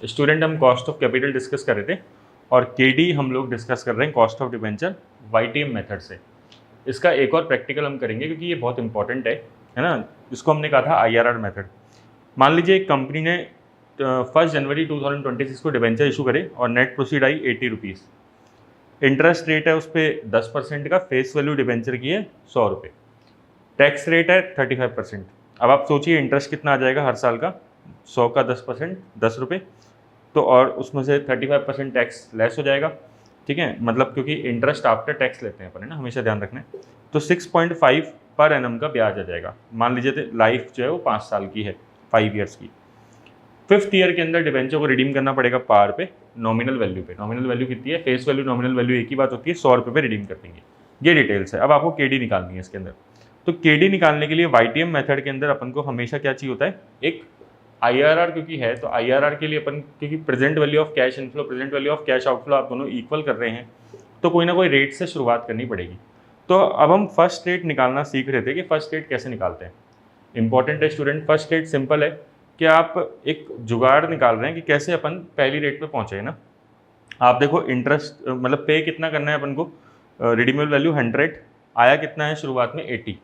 Student हम cost of capital discuss कर रहे थे और केडी हम लोग डिस्कस कर रहे हैं cost of debenture YTM method से। इसका एक और प्रैक्टिकल हम करेंगे क्योंकि ये बहुत इंपॉर्टेंट है ना। इसको हमने कहा था आईआरआर मेथड। मान लीजिए एक कंपनी ने 1 जनवरी 2026 को डिबेंचर इशू करे और net proceed I 80 rupees. Interest rate है उस पर 10% का, फेस वैल्यू डिबेंचर की है 100 रुपये, टैक्स रेट है 35%। अब आप सोचिए इंटरेस्ट कितना आ जाएगा हर साल का, 100 का 10% 10 रुपये, तो और उसमें से 35% टैक्स लेस हो जाएगा। ठीक है, मतलब क्योंकि इंटरेस्ट आफ्टर टैक्स लेते हैं अपन, है ना, हमेशा ध्यान रखना है। तो 6.5 पर एनम का ब्याज आ जाएगा। मान लीजिए लाइफ जो है वो 5 साल की है, 5 ईयर्स की। 5th ईयर के अंदर डिबेंचर को रिडीम करना पड़ेगा पार पे, नॉमिनल वैल्यू पे। नॉमिनल वैल्यू कितनी है, फेस वैल्यू नॉमिनल वैल्यू एक ही बात होती है, 100 रुपये पे रिडीम कर देंगे। ये डिटेल्स है। अब आपको केडी निकालनी है इसके अंदर। तो केडी निकालने के लिए वाईटीएम मेथड के अंदर अपन को हमेशा क्या चाहिए होता है, एक आईआरआर क्योंकि है, तो आईआरआर के लिए अपन क्योंकि present value of cash inflow present value of cash outflow आप दोनों इक्वल कर रहे हैं, तो कोई ना कोई रेट से शुरुआत करनी पड़ेगी। तो अब हम फर्स्ट रेट निकालना सीख रहे थे कि फर्स्ट रेट कैसे निकालते हैं। इंपॉर्टेंट है स्टूडेंट, फर्स्ट रेट सिंपल है कि आप एक जुगाड़ निकाल रहे हैं कि कैसे अपन पहली रेट पे पहुंचे, है ना। आप देखो इंटरेस्ट मतलब पे कितना करना है अपन को, रिडीमेबल वैल्यू 100, आया कितना है शुरुआत में 80,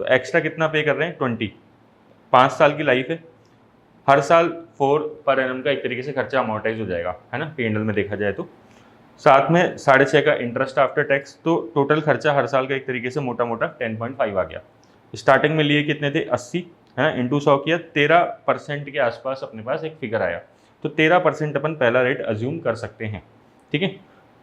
तो एक्स्ट्रा कितना पे कर रहे हैं 20। 5 साल की लाइफ है, हर साल 4 पर एनम का एक तरीके से खर्चा अमोर्टाइज हो जाएगा, है ना, पीएनएल में देखा जाए तो। साथ में 6.5 का इंटरेस्ट आफ्टर टैक्स, तो टोटल खर्चा हर साल का एक तरीके से मोटा मोटा 10.5 आ गया। स्टार्टिंग में लिए कितने थे 80, है ना, इंटू 100 किया, 13% के आसपास अपने पास एक फिगर आया। तो 13% अपन पहला रेट अज्यूम कर सकते हैं। ठीक है,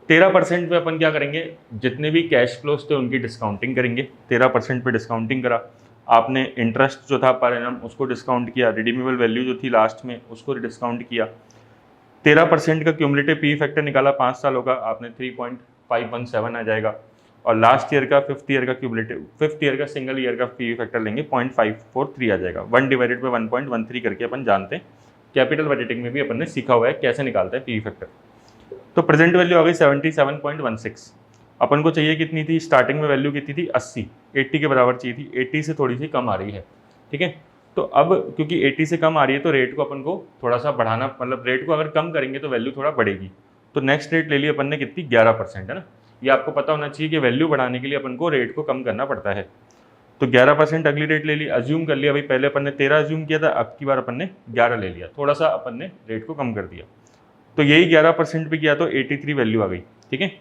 13% पे अपन क्या करेंगे, जितने भी कैश फ्लोज थे उनकी डिस्काउंटिंग करेंगे। 13% पे डिस्काउंटिंग करा आपने, इंटरेस्ट जो था पर एनम उसको डिस्काउंट किया, रिडीमेबल वैल्यू जो थी लास्ट में उसको डिस्काउंट किया। 13% का क्यूमुलेटिव पी फैक्टर निकाला 5 सालों का, आपने 3.517 आ जाएगा। और लास्ट ईयर का 5th ईयर का क्यूमुलेटिव, 5th ईयर का सिंगल ईयर का पी फैक्टर लेंगे 0.543 आ जाएगा। 1 डिवाइडेड बाई 1.13 करके अपन जानते हैं, कैपिटल बजटिंग में भी अपन ने सीखा हुआ है कैसे निकालते हैं पी फैक्टर। तो प्रेजेंट वैल्यू आ गई 77.16। अपन को चाहिए कितनी थी, स्टार्टिंग में वैल्यू कितनी थी 80, 80 के बराबर चाहिए थी, 80 से थोड़ी सी कम आ रही है। ठीक है, तो अब क्योंकि 80 से कम आ रही है तो रेट को अपन को थोड़ा सा बढ़ाना, मतलब रेट को अगर कम करेंगे तो वैल्यू थोड़ा बढ़ेगी। तो नेक्स्ट रेट ले लिया अपन ने कितनी, 11%, है ना। ये आपको पता होना चाहिए कि वैल्यू बढ़ाने के लिए अपन को रेट को कम करना पड़ता है। तो 11% अगली रेट ले ली, अज्यूम कर लिया भाई, पहले अपन ने 13 अज्यूम किया था, अब की बार अपन ने 11 ले लिया, थोड़ा सा अपन ने रेट को कम कर दिया। तो यही 11% पे किया तो 83 वैल्यू आ गई। ठीक है,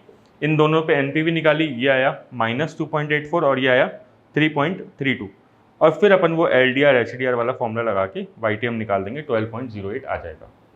इन दोनों पे एनपीवी निकाली, ये आया -2.84 और ये आया 3.32। और फिर अपन वो एलडीआर एचडीआर वाला फॉर्मूला लगा के वाईटीएम निकाल देंगे, 12.08 आ जाएगा।